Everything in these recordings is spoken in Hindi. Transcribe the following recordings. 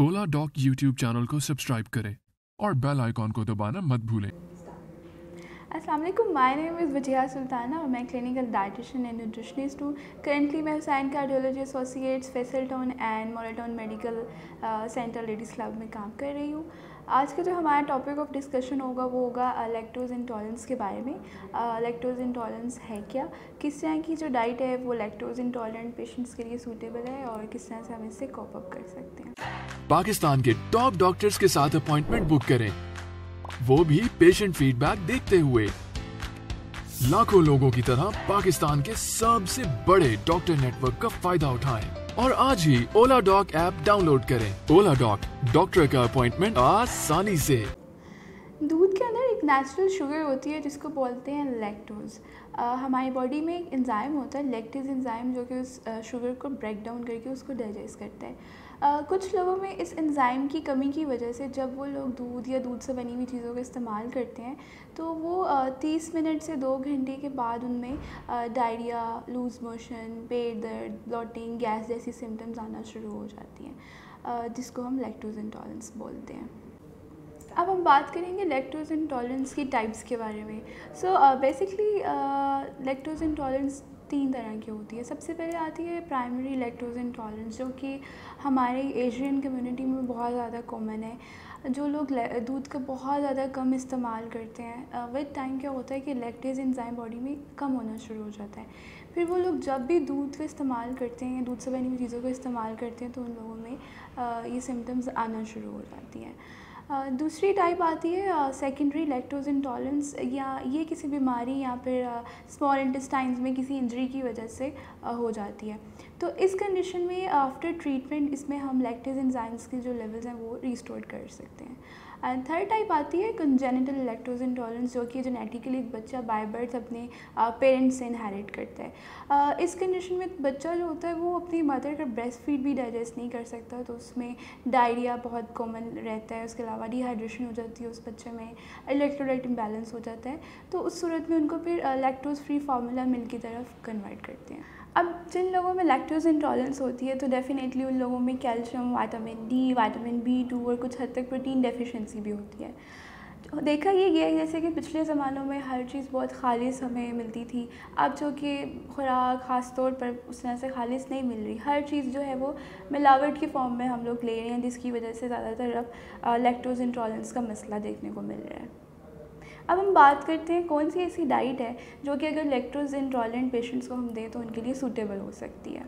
ओला डॉक यूट्यूब चैनल को सब्सक्राइब करें और बेल आइकॉन को दबाना मत भूलें। अस्सलाम वालेकुम, my name is Wajiya Sultana और मैं क्लिनिकल डाइटिशियन एंड न्यूट्रिशनिस्ट हूँ। करंटली मैं Hussain cardiology associates Faisal Town and model medical centre ladies club में काम कर रही हूँ। आज का जो हमारा टॉपिक ऑफ डिस्कशन होगा वो होगा लैक्टोज़ इंटॉलरेंस के बारे में। लैक्टोज़ इंटॉलरेंस है क्या, किस तरह की जो डाइट है वो लैक्टोज़ इंटॉलरेंट पेशेंट्स के लिए सूटेबल है और किस तरह से हम इससे कॉप अप कर सकते हैं। पाकिस्तान के टॉप डॉक्टर्स के साथ अपॉइंटमेंट बुक करें, वो भी पेशेंट फीडबैक देखते हुए। लाखों लोगों की तरह पाकिस्तान के सबसे बड़े डॉक्टर नेटवर्क का फायदा उठाएं और आज ही ओला डॉक ऐप डाउनलोड करें। ओला डॉक, डॉक्टर का अपॉइंटमेंट आसानी से। दूध के अंदर एक नेचुरल शुगर होती है जिसको बोलते हैं लैक्टोज़। हमारी बॉडी में एक एंजाइम होता है लैक्टेज एंजाइम, जो कि उस शुगर को ब्रेक डाउन करके उसको डाइजेस्ट करता है। कुछ लोगों में इस एंजाइम की कमी की वजह से जब वो लोग दूध या दूध से बनी हुई चीज़ों का इस्तेमाल करते हैं तो वो 30 मिनट से 2 घंटे के बाद उनमें डायरिया, लूज़ मोशन, पेट दर्द, ब्लोटिंग, गैस जैसी सिम्टम्स आना शुरू हो जाती हैं, जिसको हम लैक्टोज़ इंटॉलरेंस बोलते हैं। अब हम बात करेंगे लैक्टोज़ इंटॉलरेंस की टाइप्स के बारे में। बेसिकली लैक्टोज़ इंटॉलरेंस 3 तरह की होती है। सबसे पहले आती है प्राइमरी लैक्टोज़ इंटॉलरेंस, जो कि हमारे एशियन कम्युनिटी में बहुत ज़्यादा कॉमन है। जो लोग दूध का बहुत ज़्यादा कम इस्तेमाल करते हैं, विद टाइम क्या होता है कि लैक्टेज एंजाइम बॉडी में कम होना शुरू हो जाता है। फिर वो लोग जब भी दूध का इस्तेमाल करते हैं, दूध से बनी हुई चीज़ों का इस्तेमाल करते हैं, तो उन लोगों में ये सिम्टम्स आना शुरू हो जाती हैं। दूसरी टाइप आती है सेकेंडरी लैक्टोज़ इंटॉलरेंस, या ये किसी बीमारी या फिर स्मॉल इंटेस्टाइन्स में किसी इंजरी की वजह से हो जाती है। तो इस कंडीशन में आफ्टर ट्रीटमेंट इसमें हम लैक्टेज एंजाइम्स के जो लेवल्स हैं वो रिस्टोर कर सकते हैं। एंड थर्ड टाइप आती है कंजेनिटल लैक्टोज़ इंटॉलरेंस, जो कि जेनेटिकली एक बच्चा बाय बर्थ अपने पेरेंट्स से इनहेरिट करता है। इस कंडीशन में बच्चा जो होता है वो अपनी मदर का ब्रेस्ट फीड भी डाइजेस्ट नहीं कर सकता, तो उसमें डायरिया बहुत कॉमन रहता है। उसके अलावा डिहाइड्रेशन हो जाती है उस बच्चे में, इलेक्ट्रोलाइट इम्बैलेंस हो जाता है। तो उस सूरत में उनको फिर लैक्टोज़ फ्री फार्मूला मिल्क की तरफ कन्वर्ट करते हैं। अब जिन लोगों में लैक्टोज़ इंटॉलरेंस होती है तो डेफ़िनेटली उन लोगों में calcium, vitamin D, vitamin B2 और कुछ हद तक प्रोटीन डेफिशिएंसी भी होती है। तो देखा ये गया है जैसे कि पिछले ज़मानों में हर चीज़ बहुत खालिस हमें मिलती थी, अब जो कि खुराक ख़ास तौर पर उस तरह से खालिस नहीं मिल रही। हर चीज़ जो है वो मिलावट की फॉर्म में हम लोग ले रहे हैं, जिसकी वजह से ज़्यादातर अब लैक्टोज़ इंटॉलरेंस का मसला देखने को मिल रहा है। अब हम बात करते हैं कौन सी ऐसी डाइट है जो कि अगर लैक्टोज़ इंटॉलरेंट पेशेंट्स को हम दें तो उनके लिए सूटेबल हो सकती है।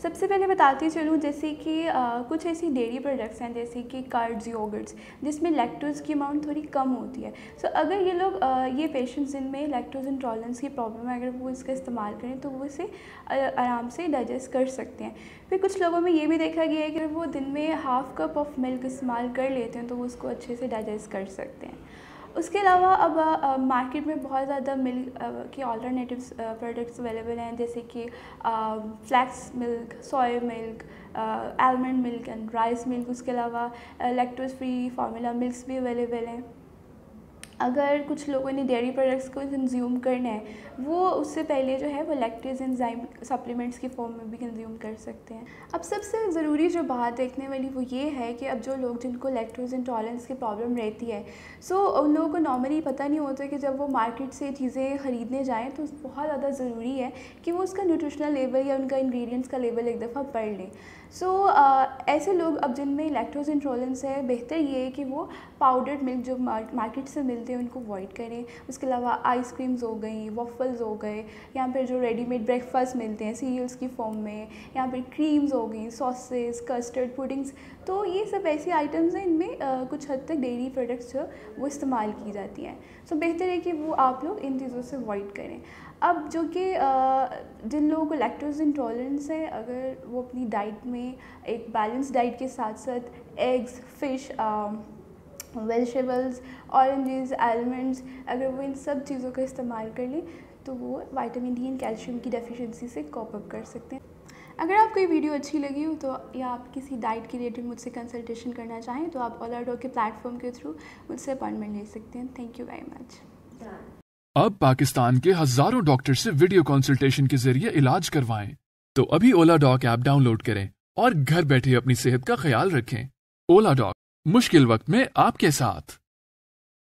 सबसे पहले बताती चलूँ जैसे कि कुछ ऐसी डेयरी प्रोडक्ट्स हैं जैसे कि कर्ड्स, योगर्ट्स, जिसमें लैक्टोज़ की अमाउंट थोड़ी कम होती है। अगर ये लोग ये पेशेंट्स जिनमें लैक्टोज़ इंटॉलरेंस की प्रॉब्लम है, अगर वो इसका इस्तेमाल करें तो वो इसे आराम से डाइजेस्ट कर सकते हैं। फिर कुछ लोगों में ये भी देखा गया है कि वो दिन में हाफ़ कप ऑफ मिल्क इस्तेमाल कर लेते हैं तो वो उसको अच्छे से डाइजेस्ट कर सकते हैं। उसके अलावा अब मार्केट में बहुत ज़्यादा मिल्क के ऑल्टरनेटिव्स प्रोडक्ट्स अवेलेबल हैं, जैसे कि flax milk, soya milk, almond milk and rice milk. उसके अलावा लैक्टोज़ फ्री फार्मूला मिल्क्स भी अवेलेबल हैं। अगर कुछ लोगों ने डेयरी प्रोडक्ट्स को कंज्यूम करना है, वो उससे पहले जो है वो लैक्टेज एंजाइम सप्लीमेंट्स की फॉर्म में भी कंज्यूम कर सकते हैं। अब सबसे ज़रूरी जो बात देखने वाली वो ये है कि अब जो लोग जिनको लैक्टोज इंटॉलरेंस की प्रॉब्लम रहती है, उन लोगों को नॉर्मली पता नहीं होता कि जब वो मार्केट से चीज़ें ख़रीदने जाएँ तो बहुत ज़्यादा ज़रूरी है कि वो उसका न्यूट्रिशनल लेवल या उनका इंग्रेडिएंट्स का लेवल एक दफ़ा पढ़ लें। ऐसे लोग अब जिनमें लैक्टोज इंटॉलरेंस है, बेहतर ये है कि वो पाउडर्ड मिल्क जो मार्केट से मिलते हैं उनको अवॉइड करें। उसके अलावा आइसक्रीम्स हो गई, वॉफल्स हो गए, या फिर जो रेडीमेड ब्रेकफास्ट मिलते हैं सीरियल्स की फॉर्म में, या फिर क्रीम्स हो गई, सॉसेस, कस्टर्ड, पुडिंग्स, तो ये सब ऐसी आइटम्स हैं इनमें कुछ हद तक डेयरी प्रोडक्ट्स जो वो इस्तेमाल की जाती हैं। बेहतर है कि वो आप लोग इन चीज़ों से अवॉइड करें। अब जो कि जिन लोगों को लैक्टोज इंटॉलरेंस है, अगर वो अपनी डाइट में एक बैलेंस डाइट के साथ साथ eggs, fish, vegetables, oranges, almonds, अगर वो इन सब चीज़ों का इस्तेमाल कर लें तो वो विटामिन डी एंड कैल्शियम की डेफिशिएंसी से कॉप अप कर सकते हैं। अगर आपको ये वीडियो अच्छी लगी हो तो या आप किसी डाइट के रिलेटेड मुझसे कंसल्टेशन करना चाहें तो आप ओला डॉक के प्लेटफॉर्म के थ्रू मुझसे अपॉइंटमेंट ले सकते हैं। Thank you very much. अब पाकिस्तान के हजारों डॉक्टर से वीडियो कंसल्टेशन के जरिए इलाज करवाएं, तो अभी ओला डॉक ऐप डाउनलोड करें और घर बैठे अपनी सेहत का ख्याल रखें। ओला डॉग, मुश्किल वक्त में आपके साथ।